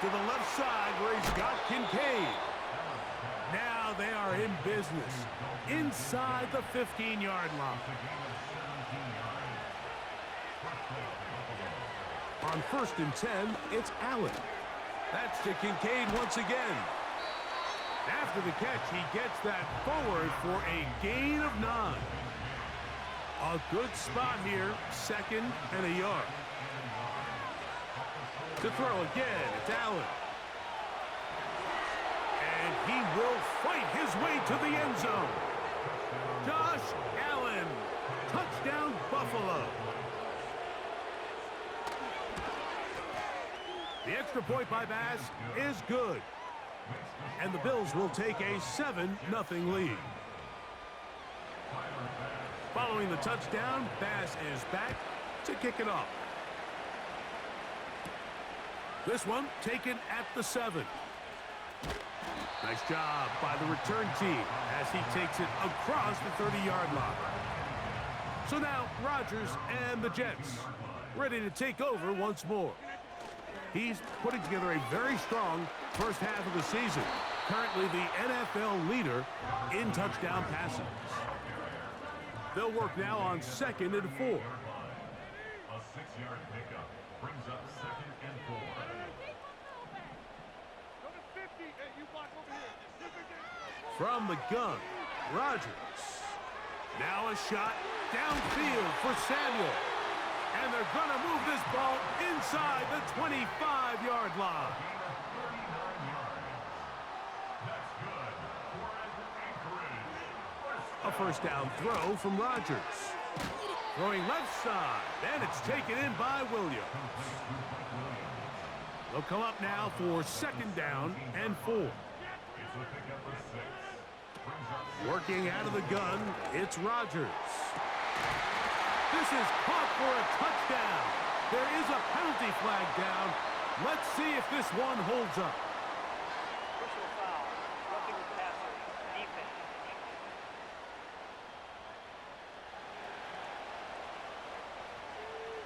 to the left side where he's got Kincaid. Now they are in business inside the 15-yard line. On 1st and 10, it's Allen. That's to Kincaid once again. After the catch, he gets that forward for a gain of 9. A good spot here, 2nd and a yard. To throw again, it's Allen. And he will fight his way to the end zone. Josh Allen, touchdown Buffalo. The extra point by Bass is good. And the Bills will take a 7-0 lead. Following the touchdown, Bass is back to kick it off. This one taken at the 7. Nice job by the return team as he takes it across the 30-yard line. So now Rodgers and the Jets ready to take over once more. He's putting together a very strong first half of the season. Currently the NFL leader in touchdown passes. They'll work now on 2nd and 4. A 6-yard pickup brings up 2nd and 4. From the gun, Rodgers. Now a shot downfield for Samuel. And they're going to move this ball inside the 25-yard line. A first down throw from Rodgers. Throwing left side, and it's taken in by Williams. They'll come up now for 2nd down and 4. Working out of the gun, it's Rodgers. This is caught for a touchdown. There is a penalty flag down. Let's see if this one holds up. Personal foul, roughing the passer, defense.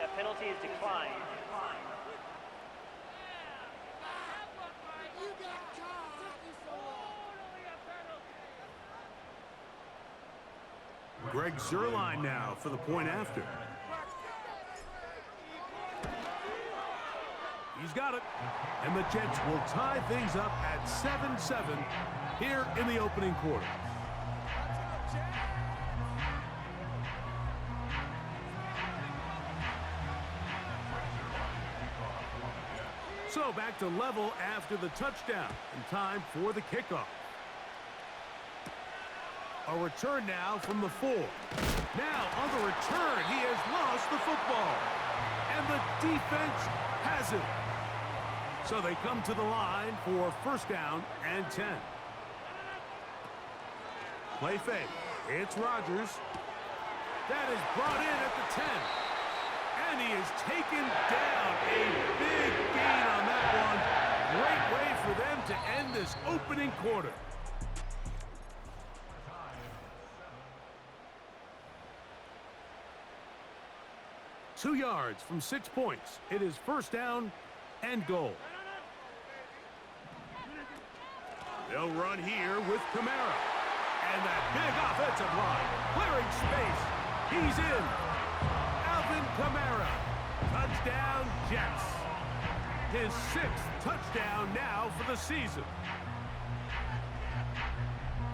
That penalty is declined. Greg Zuerlein now for the point after. He's got it. And the Jets will tie things up at 7-7 here in the opening quarter. So back to level after the touchdown and time for the kickoff. A return now from the 4. Now on the return, he has lost the football. And the defense has it. So they come to the line for 1st down and 10. Play fake. It's Rodgers. That is brought in at the 10. And he is taken down. A big gain on that one. Great way for them to end this opening quarter. Two yards from 6 points. It is 1st down and goal. They'll run here with Kamara. And that big offensive line. Clearing space. He's in. Alvin Kamara. Touchdown, Jets. His 6th touchdown now for the season.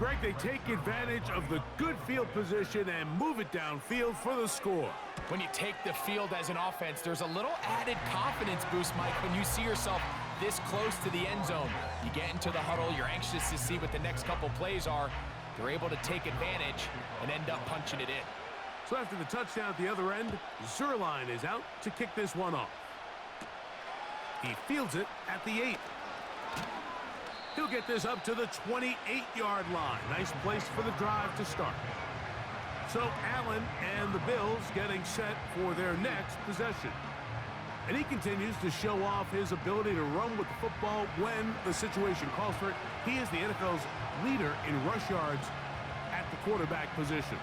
Greg, they take advantage of the good field position and move it downfield for the score. When you take the field as an offense, there's a little added confidence boost, Mike, when you see yourself this close to the end zone. You get into the huddle, you're anxious to see what the next couple plays are. They're able to take advantage and end up punching it in. So after the touchdown at the other end, Zuerlein is out to kick this one off. He fields it at the 8. He'll get this up to the 28-yard line. Nice place for the drive to start. So Allen and the Bills getting set for their next possession. And he continues to show off his ability to run with the football when the situation calls for it. He is the NFL's leader in rush yards at the quarterback position.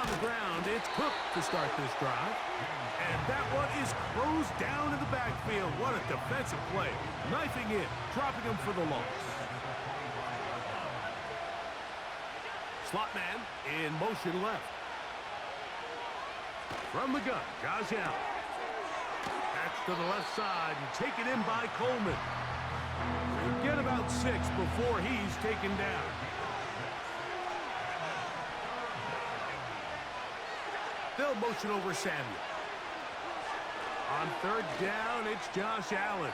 on the ground. It's Cook to start this drive. And that one is closed down in the backfield. What a defensive play. Knifing in, dropping him for the loss. Slot man in motion left. From the gun, Josh Allen. That's to the left side and taken in by Coleman. He'll get about 6 before he's taken down. They'll motion over Samuel. On third down, it's Josh Allen.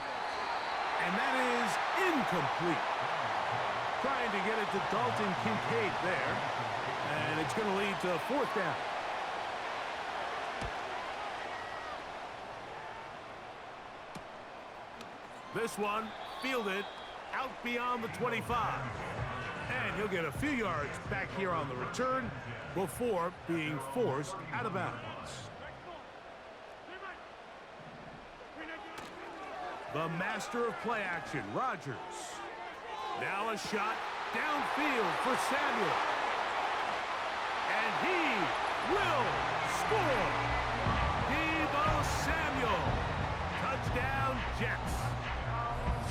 And that is incomplete. Trying to get it to Dalton Kincaid there. And it's going to lead to fourth down. This one fielded out beyond the 25. And he'll get a few yards back here on the return before being forced out of bounds. The master of play action, Rodgers. Now a shot downfield for Samuel. And he will score. Deebo Samuel. Touchdown, Jets.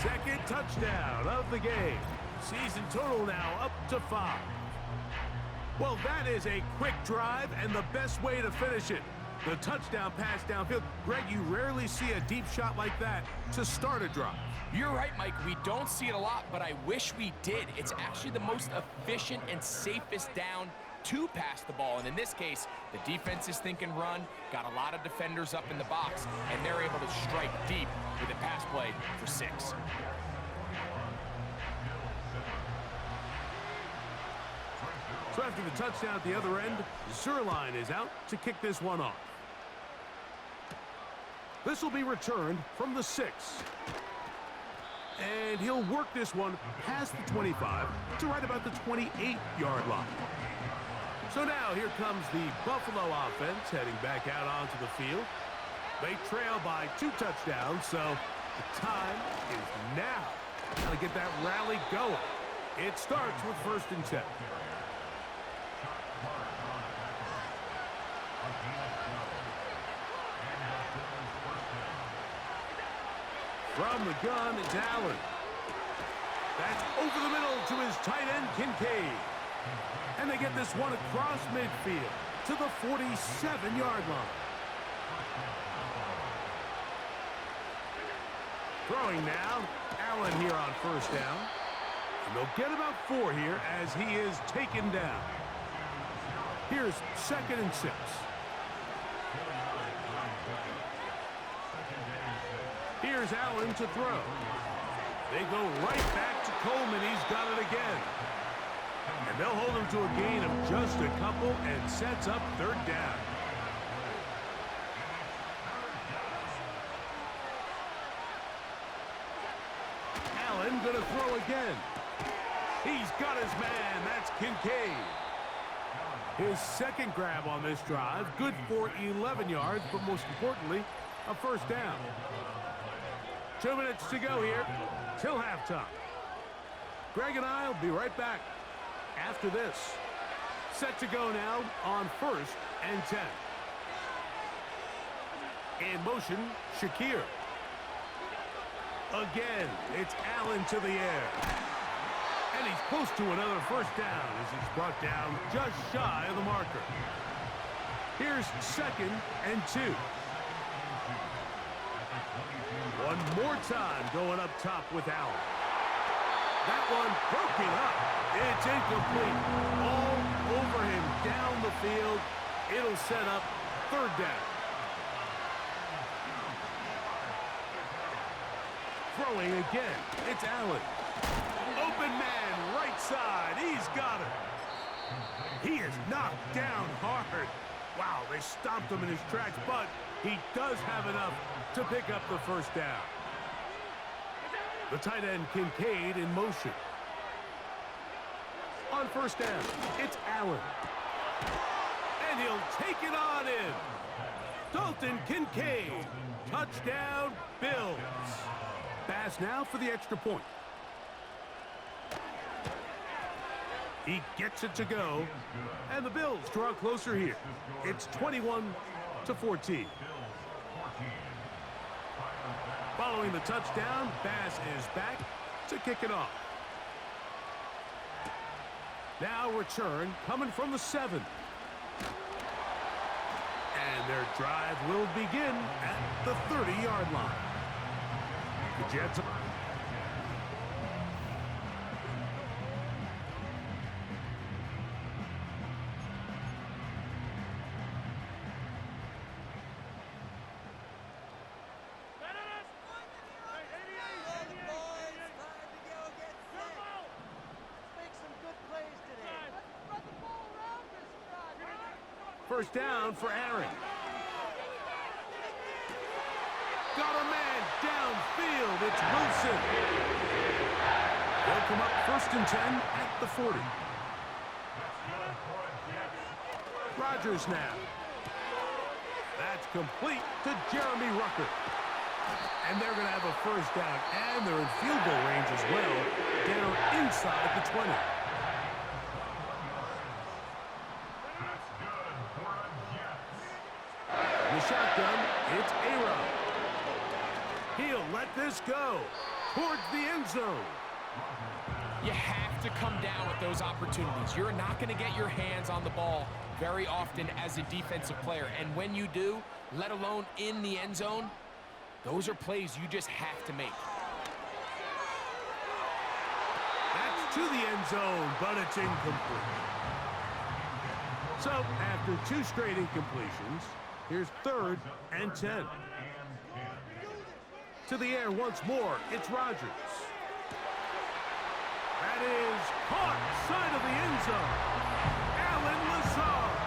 Second touchdown of the game. Season total now up to 5. Well, that is a quick drive and the best way to finish it. The touchdown pass downfield. Greg, you rarely see a deep shot like that to start a drive. You're right, Mike. We don't see it a lot, but I wish we did. It's actually the most efficient and safest down to pass the ball. And in this case, the defense is thinking run, got a lot of defenders up in the box, and they're able to strike deep with a pass play for 6. So after the touchdown at the other end, Zerline is out to kick this one off. This will be returned from the 6. And he'll work this one past the 25 to right about the 28-yard line. So now here comes the Buffalo offense heading back out onto the field. They trail by 2 touchdowns, so the time is now. Got to get that rally going. It starts with 1st and 10. From the gun, it's Allen. That's over the middle to his tight end, Kincaid. And they get this one across midfield to the 47-yard line. Throwing now, Allen here on 1st down. And they'll get about 4 here as he is taken down. Here's 2nd and 6. Here's Allen to throw. They go right back to Coleman. He's got it again. And they'll hold him to a gain of just a couple and sets up 3rd down. Allen going to throw again. He's got his man. That's Kincaid. His 2nd grab on this drive. Good for 11 yards, but most importantly, a 1st down. 2 minutes to go here till halftime. Greg and I will be right back after this. Set to go now on 1st and 10. In motion, Shakir. Again, it's Allen to the air. And he's close to another 1st down as he's brought down just shy of the marker. Here's 2nd and 2. One more time going up top with Allen. That one broken up. It's incomplete. All over him down the field. It'll set up 3rd down. Throwing again. It's Allen. Open man, right side. He's got it. He is knocked down hard. Wow, they stomped him in his tracks, but he does have enough to pick up the 1st down. The tight end, Kincaid, in motion. On 1st down, it's Allen. And he'll take it on in. Dalton Kincaid. Touchdown, Bills. Pass now for the extra point. He gets it to go, and the Bills draw closer here. It's 21-14. Following the touchdown, Bass is back to kick it off. Now return coming from the 7. And their drive will begin at the 30-yard line. The Jets. First down for Aaron. Got a man downfield. It's Wilson. They'll come up 1st and 10 at the 40. Rodgers now. That's complete to Jeremy Rucker. And they're going to have a first down, and they're in field goal range as well, down inside the 20. The shotgun, it's A-Rod. He'll let this go towards the end zone. You have to come down with those opportunities. You're not going to get your hands on the ball very often as a defensive player. And when you do, let alone in the end zone, those are plays you just have to make. That's to the end zone, but it's incomplete. So, after 2 straight incompletions, here's 3rd and 10. To the air once more, it's Rodgers. That is caught side of the end zone. Allen Lazard.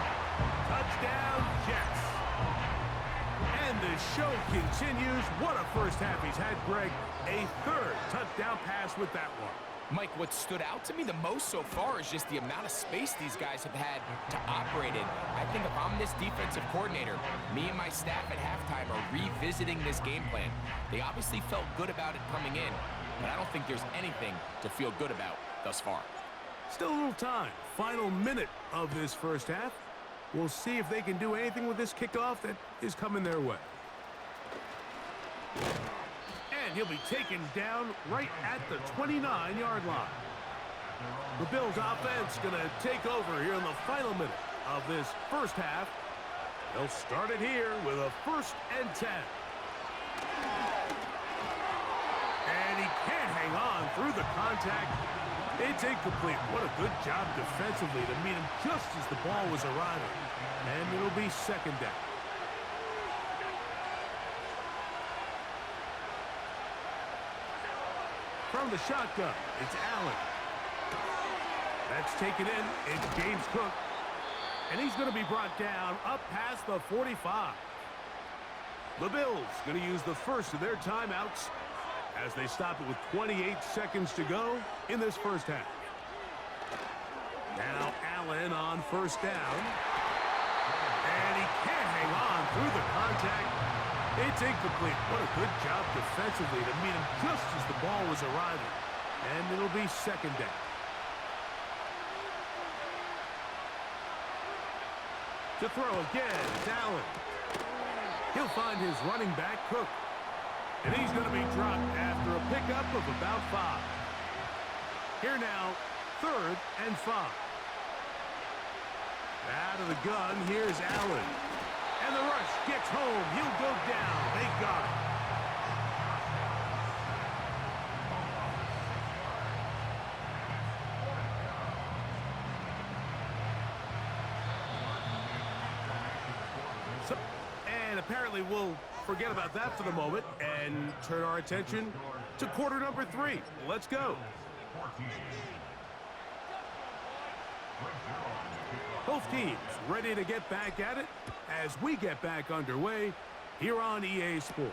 Touchdown, Jets. And the show continues. What a first half he's had, Greg. A 3rd touchdown pass with that one. Mike, what stood out to me the most so far is just the amount of space these guys have had to operate in. I think if I'm this defensive coordinator, me and my staff at halftime are revisiting this game plan. They obviously felt good about it coming in, but I don't think there's anything to feel good about thus far. Still a little time. Final minute of this first half. We'll see if they can do anything with this kickoff that is coming their way. And he'll be taken down right at the 29-yard line. The Bills offense going to take over here in the final minute of this first half. They'll start it here with a 1st and 10. And he can't hang on through the contact. It's incomplete. What a good job defensively to meet him just as the ball was arriving. And it'll be 2nd down. From the shotgun, it's Allen. That's taken in. It's James Cook. And he's going to be brought down up past the 45. The Bills going to use the first of their timeouts as they stop it with 28 seconds to go in this first half. Now Allen on 1st down. And he can't hang on through the contact. It's incomplete. What a good job defensively to meet him just as the ball was arriving. And it'll be 2nd down. To throw again, it's Allen. He'll find his running back, Cook. And he's going to be dropped after a pickup of about 5. Here now, 3rd and 5. Out of the gun, here's Allen. And the rush gets home. He'll go down. They got it. So, and apparently we'll forget about that for the moment and turn our attention to quarter number 3. Let's go. Both teams ready to get back at it as we get back underway here on EA Sports.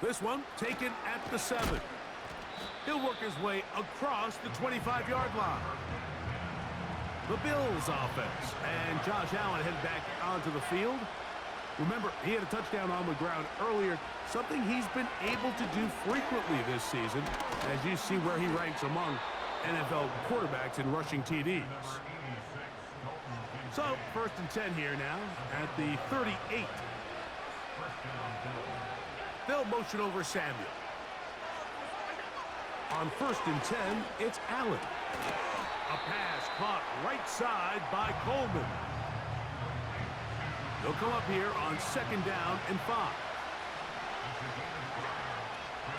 This one taken at the 7. He'll work his way across the 25-yard line. The Bills offense and Josh Allen head back onto the field. Remember, he had a touchdown on the ground earlier, something he's been able to do frequently this season, as you see where he ranks among NFL quarterbacks in rushing TDs. So, 1st and 10 here now at the 38. They'll motion over Samuel. On 1st and 10, it's Allen. A pass caught right side by Coleman. They'll come up here on 2nd down and 5.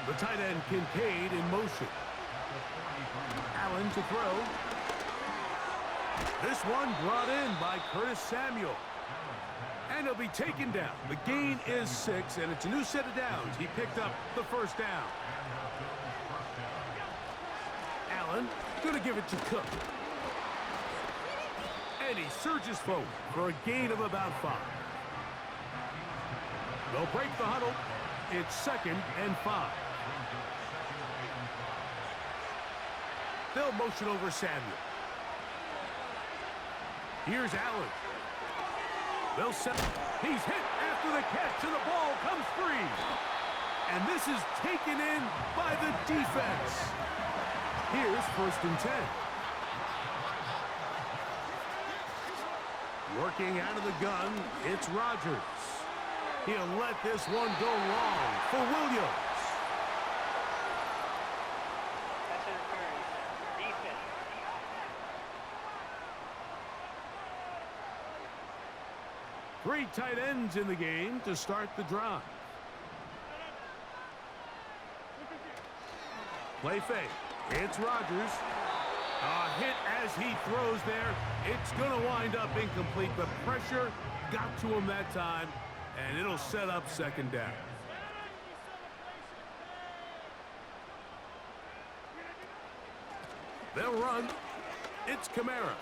The tight end Kincaid in motion. Allen to throw. This one brought in by Curtis Samuel. And he'll be taken down. The gain is 6, and it's a new set of downs. He picked up the 1st down. Allen going to give it to Cook. And he surges forward for a gain of about 5. They'll break the huddle. It's 2nd and 5. They'll motion over Samuel. Here's Allen. They'll set. He's hit after the catch, and the ball comes free. And this is taken in by the defense. Here's 1st and 10. Working out of the gun, it's Rodgers. He'll let this one go long for Williams. That's interference. Defense. Three tight ends in the game to start the drive. Play fake. It's Rodgers. A hit as he throws there. It's going to wind up incomplete. The pressure got to him that time, and it'll set up 2nd down. They'll run. It's Kamara.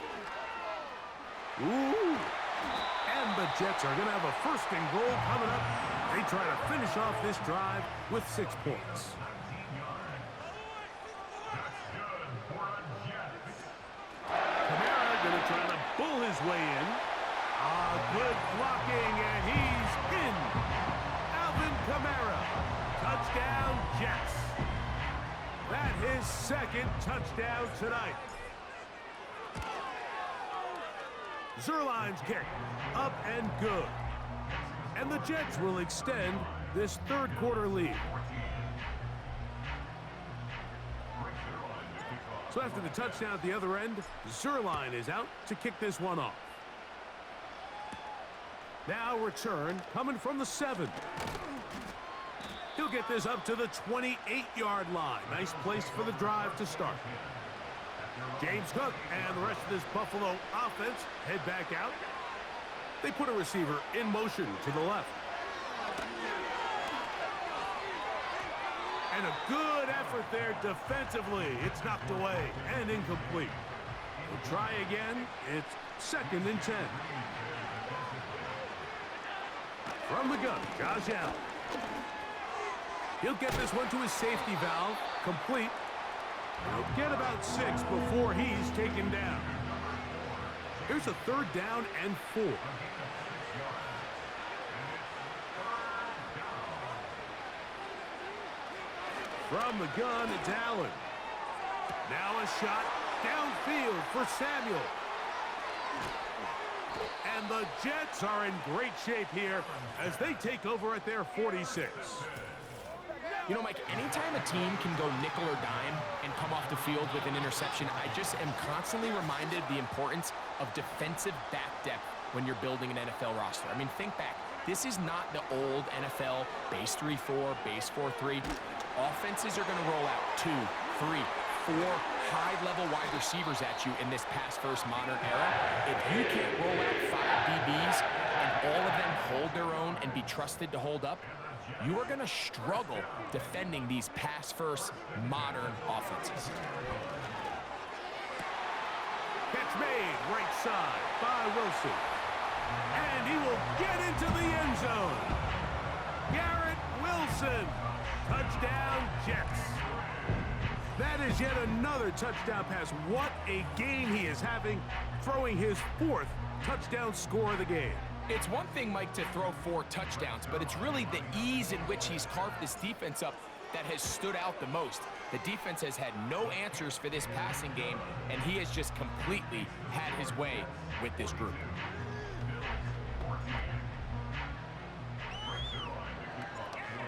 Ooh. And the Jets are going to have a 1st and goal coming up. They try to finish off this drive with 6 points. Kamara going to try to bull his way in. Good blocking, and he's in. Alvin Kamara. Touchdown, Jets. That his 2nd touchdown tonight. Zuerlein's kick, up and good. And the Jets will extend this 3rd quarter lead. So after the touchdown at the other end, Zuerlein is out to kick this one off. Now return coming from the 7. He'll get this up to the 28-yard line. Nice place for the drive to start. James Cook and the rest of this Buffalo offense head back out. They put a receiver in motion to the left. And a good effort there defensively. It's knocked away and incomplete. We'll try again. It's 2nd and 10. From the gun, Josh Allen. He'll get this one to his safety valve, complete. He'll get about 6 before he's taken down. Here's a 3rd down and 4. From the gun, it's Allen. Now a shot downfield for Samuel. And the Jets are in great shape here as they take over at their 46. You know, Mike, anytime a team can go nickel or dime and come off the field with an interception, I just am constantly reminded of the importance of defensive back depth when you're building an NFL roster. I mean, think back. This is not the old NFL base 3-4, base 4-3. Offenses are going to roll out 2, 3, 4 high-level wide receivers at you in this pass-first modern era. If you can't roll out 5 DBs and all of them hold their own and be trusted to hold up, you are going to struggle defending these pass-first modern offenses. Catch made right side by Wilson. And he will get into the end zone. Garrett Wilson. Touchdown, Jets. That is yet another touchdown pass. What a game he is having, throwing his 4th touchdown score of the game. It's one thing, Mike, to throw 4 touchdowns, but it's really the ease in which he's carved this defense up that has stood out the most. The defense has had no answers for this passing game, and he has just completely had his way with this group.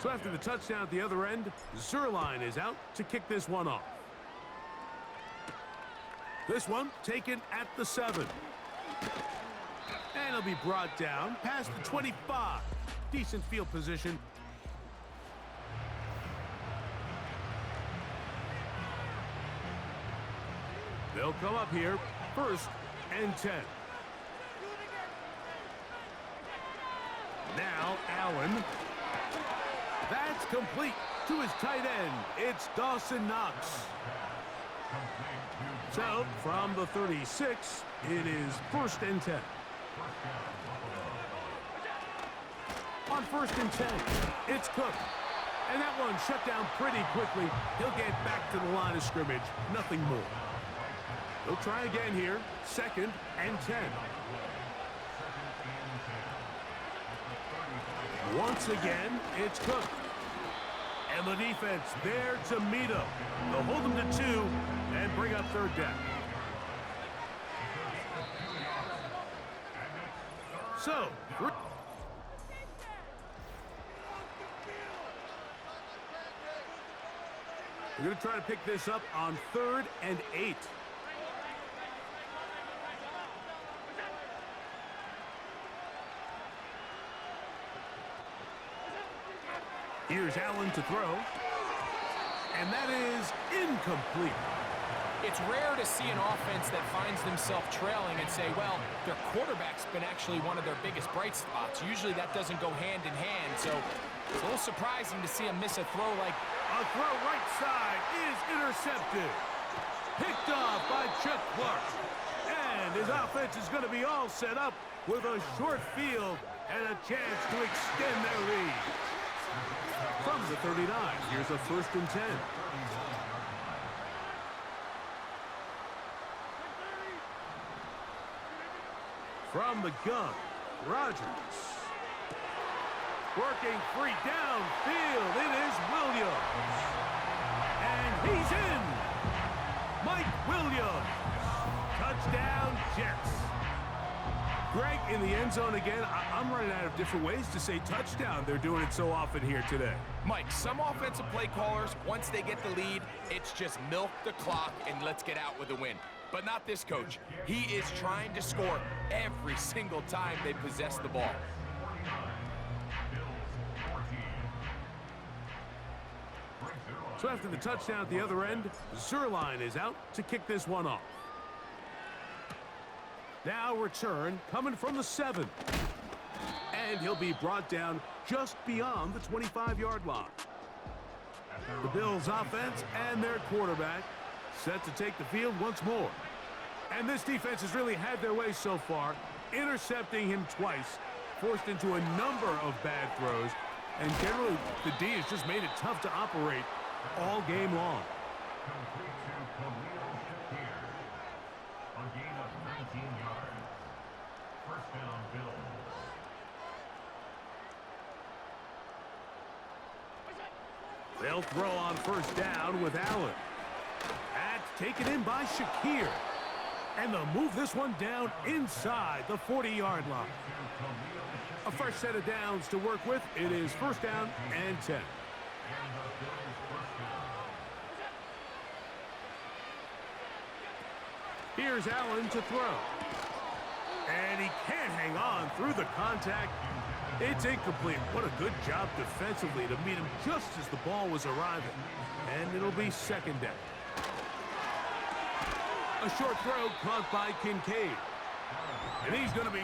So after the touchdown at the other end, Zuerlein is out to kick this one off. This one taken at the 7. And it'll be brought down past the 25. Decent field position. They'll come up here, 1st and 10. Now Allen. That's complete to his tight end. It's Dawson Knox. So from the 36, it is 1st and 10. On 1st and 10, it's Cook. And that one shut down pretty quickly. He'll get back to the line of scrimmage. Nothing more. He'll try again here. 2nd and 10. Once again, it's Cook. And the defense there to meet him. They'll hold him to 2 and bring up 3rd down. So, we're going to try to pick this up on 3rd and 8. Here's Allen to throw. And that is incomplete. It's rare to see an offense that finds themselves trailing and say, well, their quarterback's been actually one of their biggest bright spots. Usually that doesn't go hand in hand, so it's a little surprising to see him miss a throw like... A throw right side is intercepted. Picked off by Chuck Clark. And his offense is going to be all set up with a short field and a chance to extend their lead. From the 39, here's a 1st and 10. From the gun, Rodgers. Working free downfield, it is Williams. And he's in. Mike Williams. Touchdown, Jets. Greg, in the end zone again. I'm running out of different ways to say touchdown. They're doing it so often here today. Mike, some offensive play callers, once they get the lead, it's just milk the clock and let's get out with a win. But not this coach. He is trying to score every single time they possess the ball. So after the touchdown at the other end, Zuerlein is out to kick this one off. Now return coming from the 7. And he'll be brought down just beyond the 25-yard line. The Bills offense and their quarterback set to take the field once more. And this defense has really had their way so far, intercepting him twice, forced into a number of bad throws, and generally the D has just made it tough to operate all game long. On gain of 19 yards. 1st down, Bills. They'll throw on 1st down with Allen. That's taken in by Shakir. And they'll move this one down inside the 40-yard line. A fresh set of downs to work with. It is 1st down and 10. Here's Allen to throw. And he can't hang on through the contact. It's incomplete. What a good job defensively to meet him just as the ball was arriving. And it'll be 2nd down. A short throw caught by Kincaid. And he's going to be...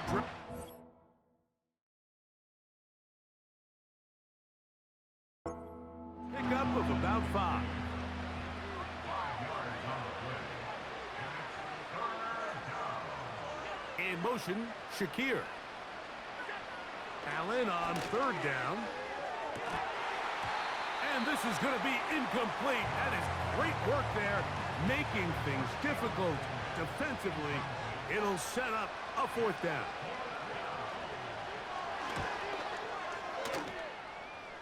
Pickup of about 5. In motion, Shakir. Allen on 3rd down. And this is going to be incomplete. That is great work there, making things difficult defensively. It'll set up a 4th down.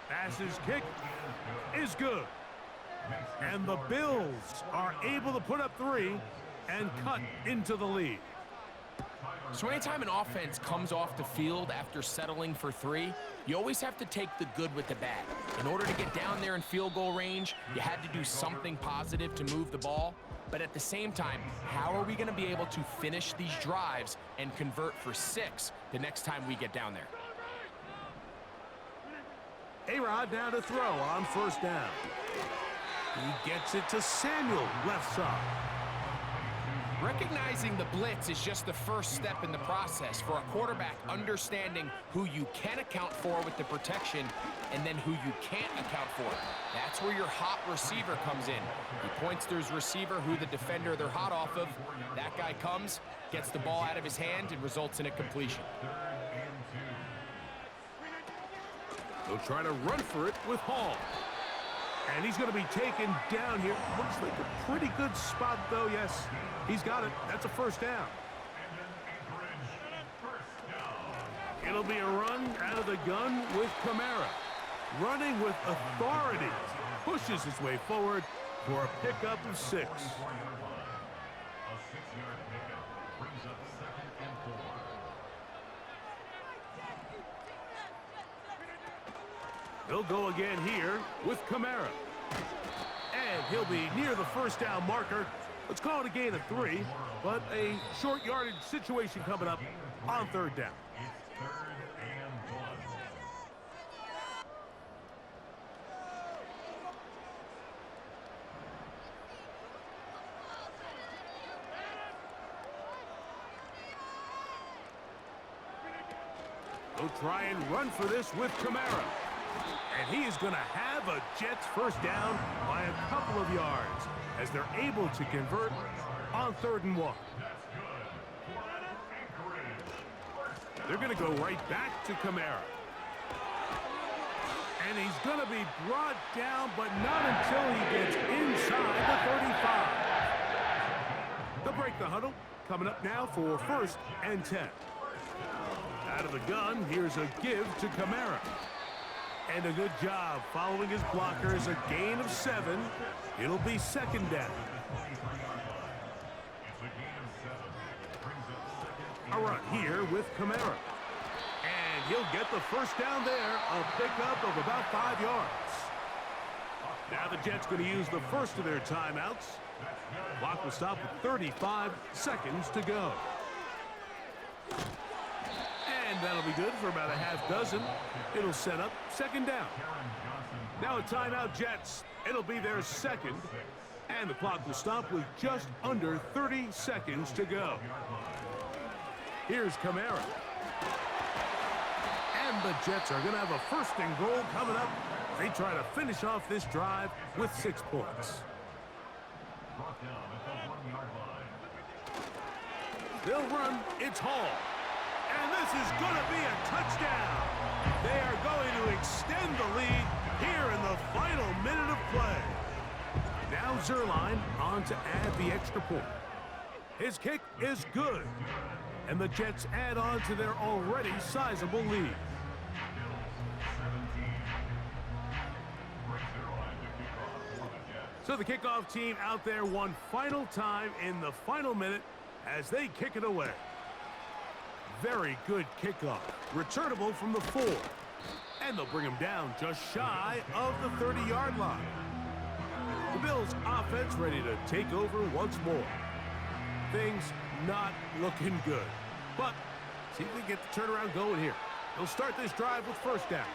Passes kick is good. And the Bills are able to put up 3 and cut into the lead. So anytime an offense comes off the field after settling for 3, you always have to take the good with the bad. In order to get down there in field goal range, you had to do something positive to move the ball. But at the same time, how are we going to be able to finish these drives and convert for 6 the next time we get down there? A-Rod now to throw on first down. He gets it to Samuel, left side. Recognizing the blitz is just the first step in the process for a quarterback, understanding who you can account for with the protection and then who you can't account for. That's where your hot receiver comes in. He points to his receiver, who the defender they're hot off of. That guy comes, gets the ball out of his hand, and results in a completion. They'll try to run for it with Hall. And he's going to be taken down here. Looks like a pretty good spot, though. Yes, he's got it. That's a first down. It'll be a run out of the gun with Kamara. Running with authority. Pushes his way forward for a pickup of 6. A 6-yard pickup brings up 2nd and 4. He'll go again here with Kamara. And he'll be near the first down marker. Let's call it a gain of 3, but a short yardage situation coming up on 3rd down. It's 3rd and 1. They'll try and run for this with Kamara. And he is going to have a Jets first down by a couple of yards as they're able to convert on 3rd and 1. They're going to go right back to Kamara. And he's going to be brought down, but not until he gets inside the 35. They'll break the huddle. Coming up now for 1st and 10. Out of the gun, here's a give to Kamara. And a good job following his blockers, a gain of 7. It'll be 2nd down. A run here with Kamara. And he'll get the first down there, a pickup of about 5 yards. Now the Jets going to use the first of their timeouts. Clock will stop with 35 seconds to go. And that'll be good for about a half dozen. It'll set up 2nd down. Now a timeout, Jets. It'll be their 2nd. And the clock will stop with just under 30 seconds to go. Here's Kamara. And the Jets are going to have a 1st and goal coming up. They try to finish off this drive with 6 points. They'll run. It's Hall. And this is going to be a touchdown. They are going to extend the lead here in the final minute of play. Now Zuerlein on to add the extra point. His kick is good. And the Jets add on to their already sizable lead. So the kickoff team out there one final time in the final minute as they kick it away. Very good kickoff. Returnable from the 4. And they'll bring him down just shy of the 30-yard line. The Bills offense ready to take over once more. Things not looking good. But see if they get the turnaround going here. They'll start this drive with 1st down.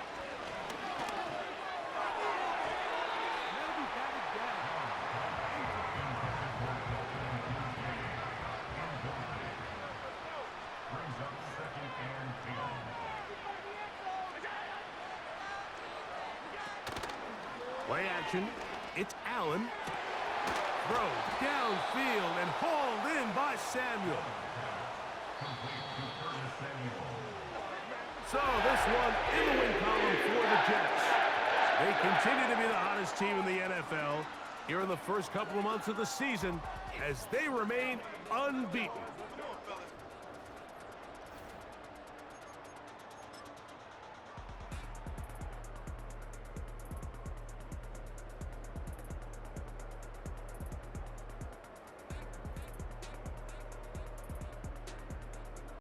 Play action. It's Allen. Throw downfield and hauled in by Samuel. So this one in the win column for the Jets. They continue to be the hottest team in the NFL here in the first couple of months of the season as they remain unbeaten.